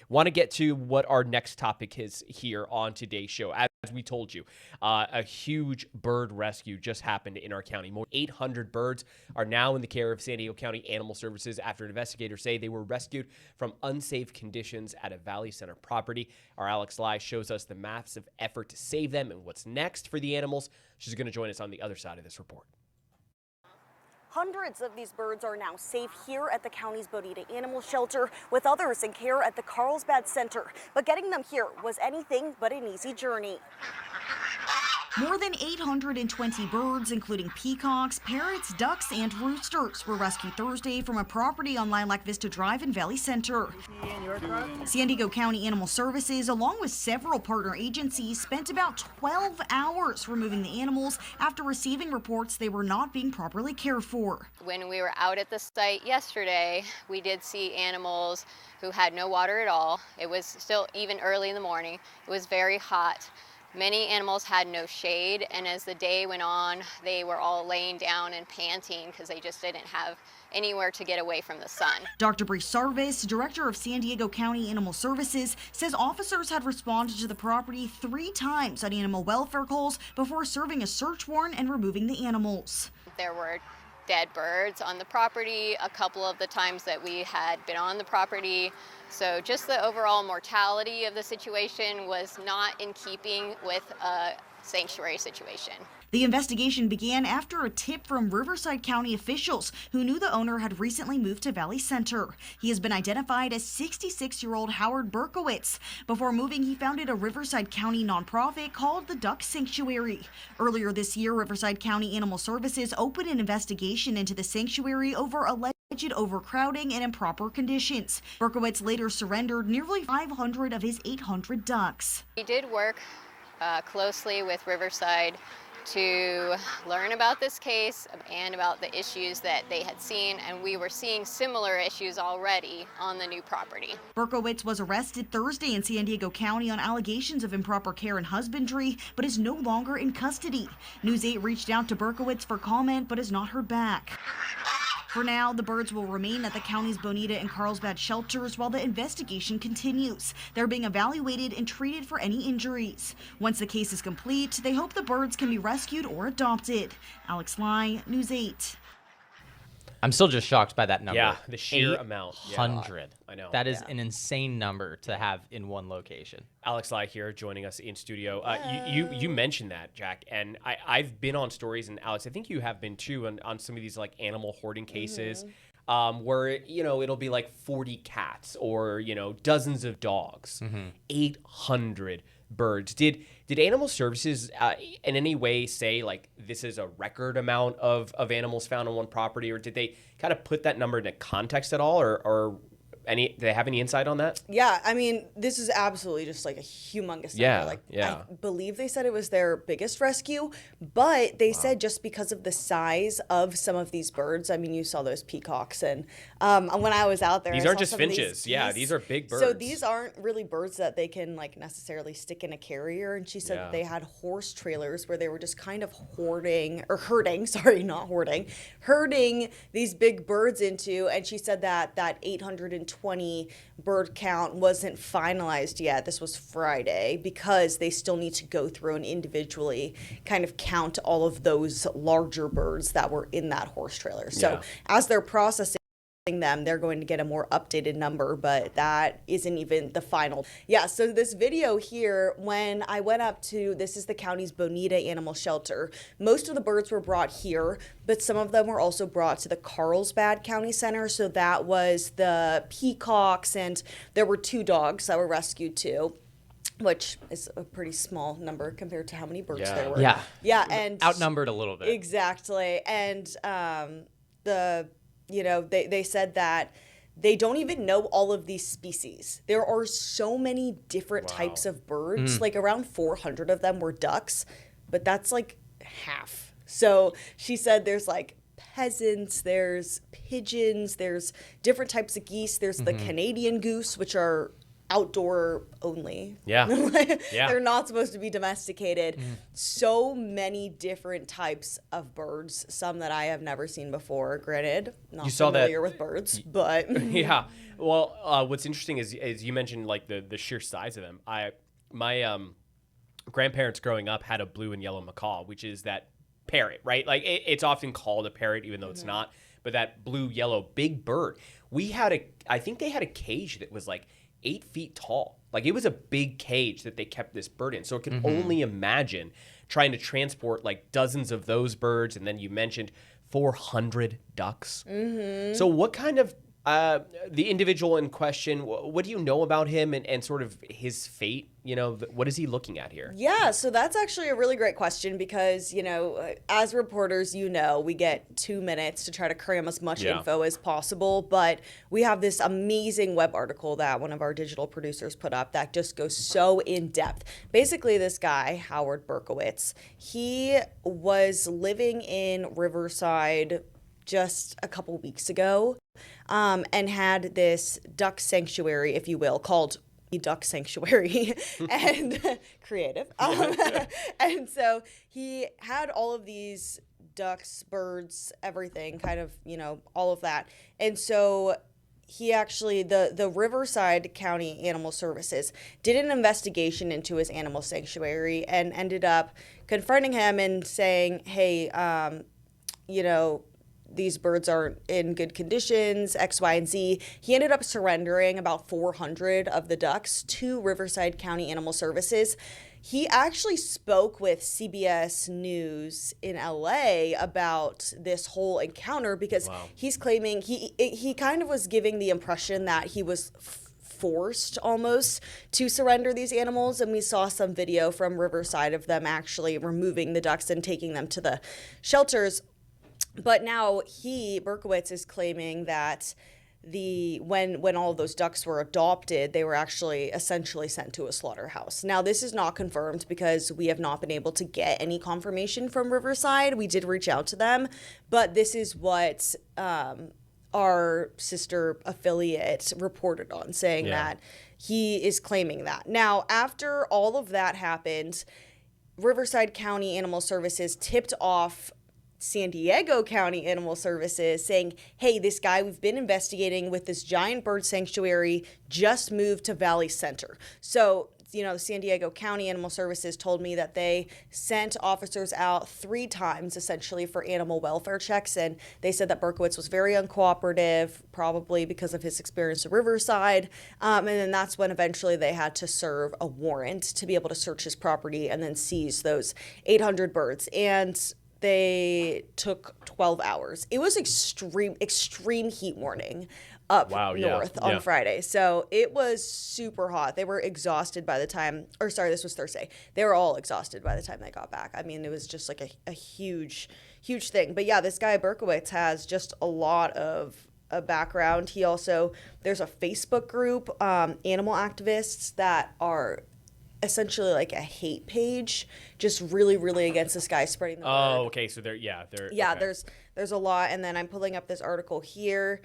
Want to get to what our next topic is here on today's show. As we told you, a huge bird rescue just happened in our county. More than 800 birds are now in the care of San Diego County Animal Services after investigators say they were rescued from unsafe conditions at a Valley Center property. Our Alex Lai shows us the massive effort to save them and what's next for the animals. She's going to join us on the other side of this report. Hundreds of these birds are now safe here at the county's Bonita Animal Shelter, with others in care at the Carlsbad Center. But getting them here was anything but an easy journey. More than 820 birds, including peacocks, parrots, ducks, and roosters, were rescued Thursday from a property on Lilac Vista Drive in Valley Center. San Diego County Animal Services, along with several partner agencies, spent about 12 hours removing the animals after receiving reports they were not being properly cared for. When we were out at the site yesterday, we did see animals who had no water at all. It was still even early in the morning. It was very hot. Many animals had no shade, and as the day went on, they were all laying down and panting because they just didn't have anywhere to get away from the sun. Dr. Bree Sarvis, director of San Diego County Animal Services, says officers had responded to the property 3 times on animal welfare calls before serving a search warrant and removing the animals. There were dead birds on the property a couple of the times that we had been on the property. So just the overall mortality of the situation was not in keeping with a sanctuary situation. The investigation began after a tip from Riverside County officials who knew the owner had recently moved to Valley Center. He has been identified as 66-year-old Howard Berkowitz. Before moving, he founded a Riverside County nonprofit called the Duck Sanctuary. Earlier this year, Riverside County Animal Services opened an investigation into the sanctuary over alleged overcrowding and improper conditions. Berkowitz later surrendered nearly 500 of his 800 ducks. We did work closely with Riverside to learn about this case and about the issues that they had seen, and we were seeing similar issues already on the new property. Berkowitz was arrested Thursday in San Diego County on allegations of improper care and husbandry, but is no longer in custody. News 8 reached out to Berkowitz for comment, but has not heard back. For now, the birds will remain at the county's Bonita and Carlsbad shelters while the investigation continues. They're being evaluated and treated for any injuries. Once the case is complete, they hope the birds can be rescued or adopted. Alex Lai, News 8. I'm still just shocked by that number. Yeah, the sheer amount. 800. Yeah, I know. That is an insane number to have in one location. Alex Lai here joining us in studio. You mentioned that, Jack, and I've been on stories, and Alex, I think you have been too, on some of these like animal hoarding cases, where it'll be like 40 cats or dozens of dogs, 800 birds. Did Animal Services in any way say like this is a record amount of animals found on one property, or did they kind of put that number into context at all, or do they have any insight on that? Yeah, I mean, this is absolutely just like a humongous number. I believe they said it was their biggest rescue, but they said just because of the size of some of these birds, I mean, you saw those peacocks, and when I was out there, these aren't just finches. These are big birds. So these aren't really birds that they can like necessarily stick in a carrier. And she said that they had horse trailers where they were just kind of herding these big birds into. And she said that 820 bird count wasn't finalized yet. This was Friday because they still need to go through and individually kind of count all of those larger birds that were in that horse trailer. So as they're processing them, they're going to get a more updated number, but that isn't even the final. Yeah, so this video here, when I went up to, this is the county's Bonita Animal Shelter, most of the birds were brought here, but some of them were also brought to the Carlsbad County Center. So that was the peacocks, and there were 2 dogs that were rescued too, which is a pretty small number compared to how many birds there were. Yeah, and outnumbered a little bit. Exactly. And they said that they don't even know all of these species. There are so many different types of birds. Like around 400 of them were ducks, but that's like half. So she said there's like pheasants, there's pigeons, there's different types of geese. There's the Canadian goose, which are outdoor only. Yeah. Yeah. They're not supposed to be domesticated. So many different types of birds, some that I have never seen before. Granted, not You saw that- familiar with birds, but Yeah. Well, what's interesting is you mentioned like the sheer size of them. My grandparents growing up had a blue and yellow macaw, which is that parrot, right? Like it's often called a parrot, even though it's not. But that blue yellow big bird. I think they had a cage that was like 8 feet tall. Like it was a big cage that they kept this bird in. So I can only imagine trying to transport like dozens of those birds. And then you mentioned 400 ducks. So what kind of the individual in question, what do you know about him and sort of his fate? You know, what is he looking at here? yeah, so that's actually a really great question because, as reporters, we get 2 minutes to try to cram as much info as possible. But we have this amazing web article that one of our digital producers put up that just goes so in depth. Basically, this guy, Howard Berkowitz, he was living in Riverside just a couple weeks ago and had this duck sanctuary, if you will, called Duck Sanctuary and creative. And so he had all of these ducks, birds, everything, kind of, all of that. And so he actually, the Riverside County Animal Services did an investigation into his animal sanctuary and ended up confronting him and saying, hey, these birds aren't in good conditions, X, Y, and Z. He ended up surrendering about 400 of the ducks to Riverside County Animal Services. He actually spoke with CBS News in LA about this whole encounter because he's claiming he kind of was giving the impression that he was forced almost to surrender these animals. And we saw some video from Riverside of them actually removing the ducks and taking them to the shelters. But now Berkowitz is claiming that when all of those ducks were adopted, they were actually essentially sent to a slaughterhouse. Now, this is not confirmed because we have not been able to get any confirmation from Riverside. We did reach out to them, but this is what our sister affiliate reported on, saying that he is claiming that. Now, after all of that happened, Riverside County Animal Services tipped off San Diego County Animal Services saying, hey, this guy we've been investigating with this giant bird sanctuary just moved to Valley Center. So, San Diego County Animal Services told me that they sent officers out 3 times essentially for animal welfare checks. And they said that Berkowitz was very uncooperative, probably because of his experience at Riverside. And then that's when eventually they had to serve a warrant to be able to search his property and then seize those 800 birds. And they took 12 hours. It was extreme heat warning up north on Friday. So it was super hot. They were exhausted by the time, this was Thursday. They were all exhausted by the time they got back. I mean, it was just like a huge thing. But yeah, this guy Berkowitz has just a lot of a background. He also, there's a Facebook group, animal activists that are essentially like a hate page, just really against this guy spreading the word. Oh, okay. So they're okay. There's a lot, and then I'm pulling up this article here.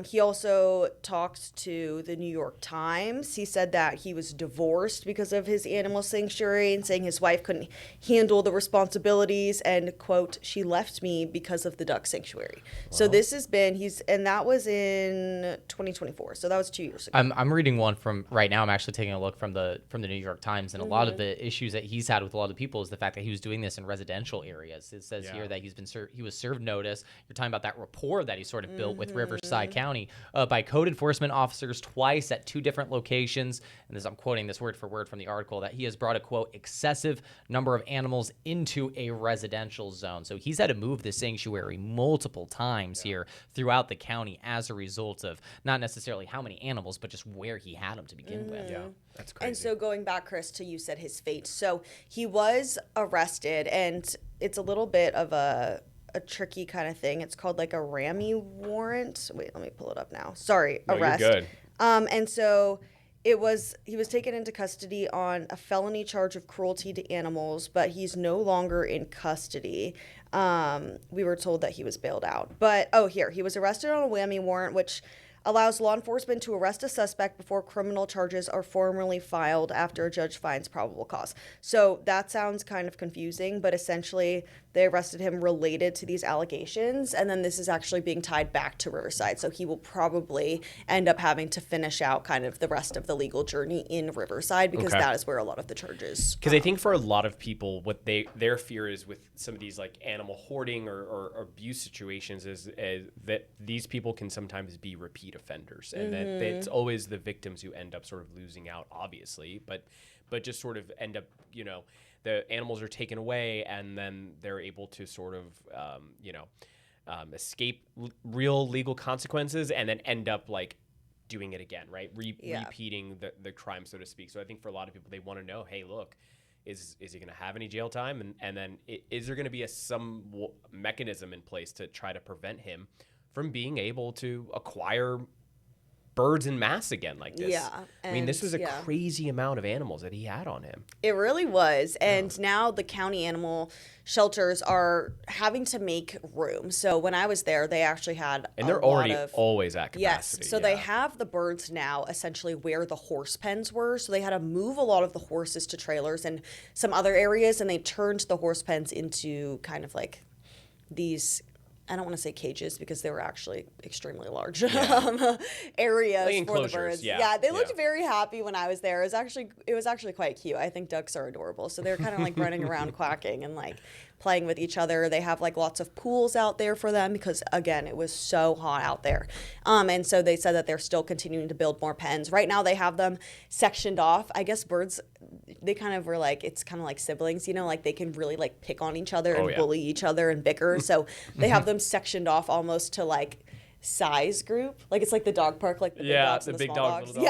He also talked to the New York Times. He said that he was divorced because of his animal sanctuary and saying his wife couldn't handle the responsibilities and, quote, she left me because of the duck sanctuary. Wow. So this has been, and that was in 2024. So that was 2 years ago. I'm reading one from right now. I'm actually taking a look from the New York Times, and a lot of the issues that he's had with a lot of people is the fact that he was doing this in residential areas. It says here that he was served notice. You're talking about that rapport that he sort of built with Riverside County by code enforcement officers twice at 2 different locations. And I'm quoting this word for word from the article, that he has brought a, quote, excessive number of animals into a residential zone. So he's had to move the sanctuary multiple times here throughout the county as a result of not necessarily how many animals, but just where he had them to begin with. Yeah, that's crazy. And so going back, Chris, to you said his fate. So he was arrested, and it's a little bit of a tricky kind of thing. It's called like a RAMI warrant. Wait, let me pull it up now. Sorry, arrest. You're good. And so he was taken into custody on a felony charge of cruelty to animals, but he's no longer in custody. We were told that he was bailed out. But, he was arrested on a WAMI warrant, which allows law enforcement to arrest a suspect before criminal charges are formally filed after a judge finds probable cause. So that sounds kind of confusing, but essentially they arrested him related to these allegations, and then this is actually being tied back to Riverside. So he will probably end up having to finish out kind of the rest of the legal journey in Riverside, because that is where a lot of the charges. Because I think for a lot of people, what their fear is with some of these like animal hoarding or abuse situations is that these people can sometimes be repeat offenders, and that it's always the victims who end up sort of losing out, obviously, but just sort of end up, the animals are taken away, and then they're able to sort of, escape real legal consequences, and then end up like doing it again, right? Repeating the crime, so to speak. So I think for a lot of people, they want to know, hey, look, is he going to have any jail time? And then is there going to be some mechanism in place to try to prevent him from being able to acquire birds in mass again like this? Yeah. I mean, this was a crazy amount of animals that he had on him. It really was. And now the county animal shelters are having to make room. So when I was there, they actually had they're already always at capacity. Yes. So they have the birds now essentially where the horse pens were. So they had to move a lot of the horses to trailers and some other areas, and they turned the horse pens into kind of like these, I don't want to say cages because they were actually extremely large areas like for the birds. Yeah, they looked very happy when I was there. It was actually quite cute. I think ducks are adorable. So they're kind of like running around quacking and like playing with each other. They have like lots of pools out there for them because, again, it was so hot out there. And so they said that they're still continuing to build more pens. Right now they have them sectioned off. I guess birds, they kind of were like, it's kind of like siblings, like they can really like pick on each other and bully each other and bicker. So they have them sectioned off almost to like size group, like it's like the dog park, like the big dogs and the big small dogs. So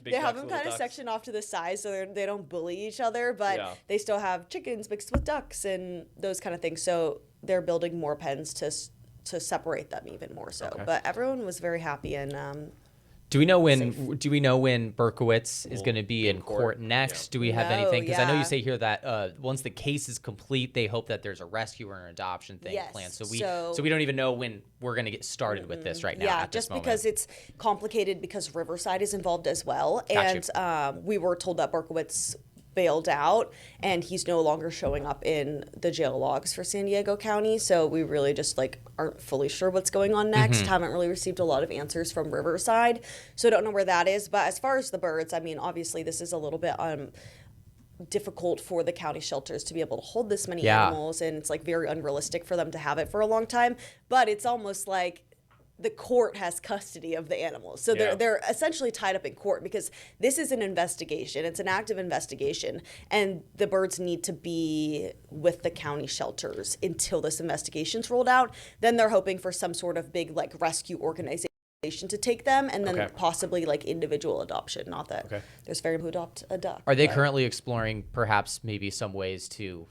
they have them kind of sectioned off to the size so they don't bully each other, but they still have chickens mixed with ducks and those kind of things. So they're building more pens to separate them even more so. But everyone was very happy and do we know when Berkowitz is going to be in court next? Do we have anything? Because I know you say here that once the case is complete, they hope that there's a rescue or an adoption thing planned. So we don't even know when we're going to get started with this right now. Yeah, just because it's complicated because Riverside is involved as well, and we were told that Berkowitz bailed out and he's no longer showing up in the jail logs for San Diego County, so we really just like aren't fully sure what's going on next. Haven't really received a lot of answers from Riverside, so I don't know where that is. But as far as the birds, I mean, obviously this is a little bit difficult for the county shelters to be able to hold this many animals, and it's like very unrealistic for them to have it for a long time, but it's almost like the court has custody of the animals. So they're essentially tied up in court because this is an investigation. It's an active investigation, and the birds need to be with the county shelters until this investigation's rolled out. Then they're hoping for some sort of big like rescue organization to take them, and then possibly like individual adoption. Not that there's very who adopt a duck. Are they currently exploring perhaps maybe some ways to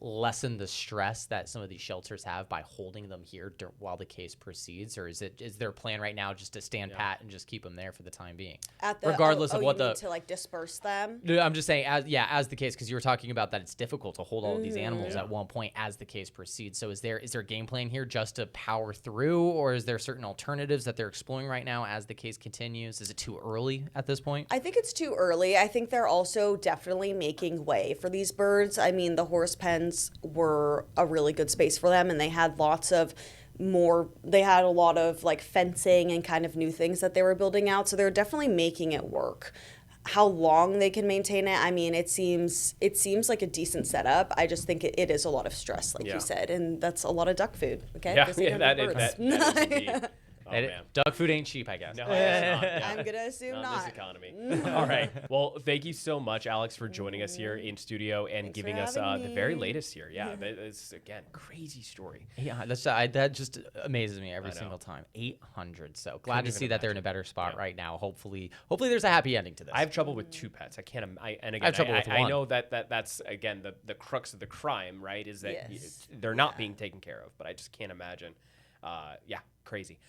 lessen the stress that some of these shelters have by holding them here while the case proceeds, or is their plan right now just to stand pat and just keep them there for the time being, regardless of what to like disperse them? No, I'm just saying as the case, because you were talking about that it's difficult to hold all of these animals at one point as the case proceeds. So is there a game plan here just to power through, or is there certain alternatives that they're exploring right now as the case continues? Is it too early at this point? I think it's too early. I think they're also definitely making way for these birds. I mean, the horse pens were a really good space for them, and they had a lot of like fencing and kind of new things that they were building out. So they're definitely making it work. How long they can maintain it, I mean, it seems like a decent setup. I just think it is a lot of stress, like you said, and that's a lot of duck food. Okay, that is indeed. Oh, duck food ain't cheap, I guess. No, it's not. I'm going to assume not. In this economy. All right. Well, thank you so much, Alex, for joining us here in studio and giving us the very latest here. Yeah, it's, again, crazy story. Yeah, that just amazes me every single time. 800. So glad to see that they're in a better spot right now. Hopefully there's a happy ending to this. I have trouble with 2 pets. I can't. I have trouble with 1. I know that's, again, the crux of the crime, right, is that they're not being taken care of. But I just can't imagine. Crazy.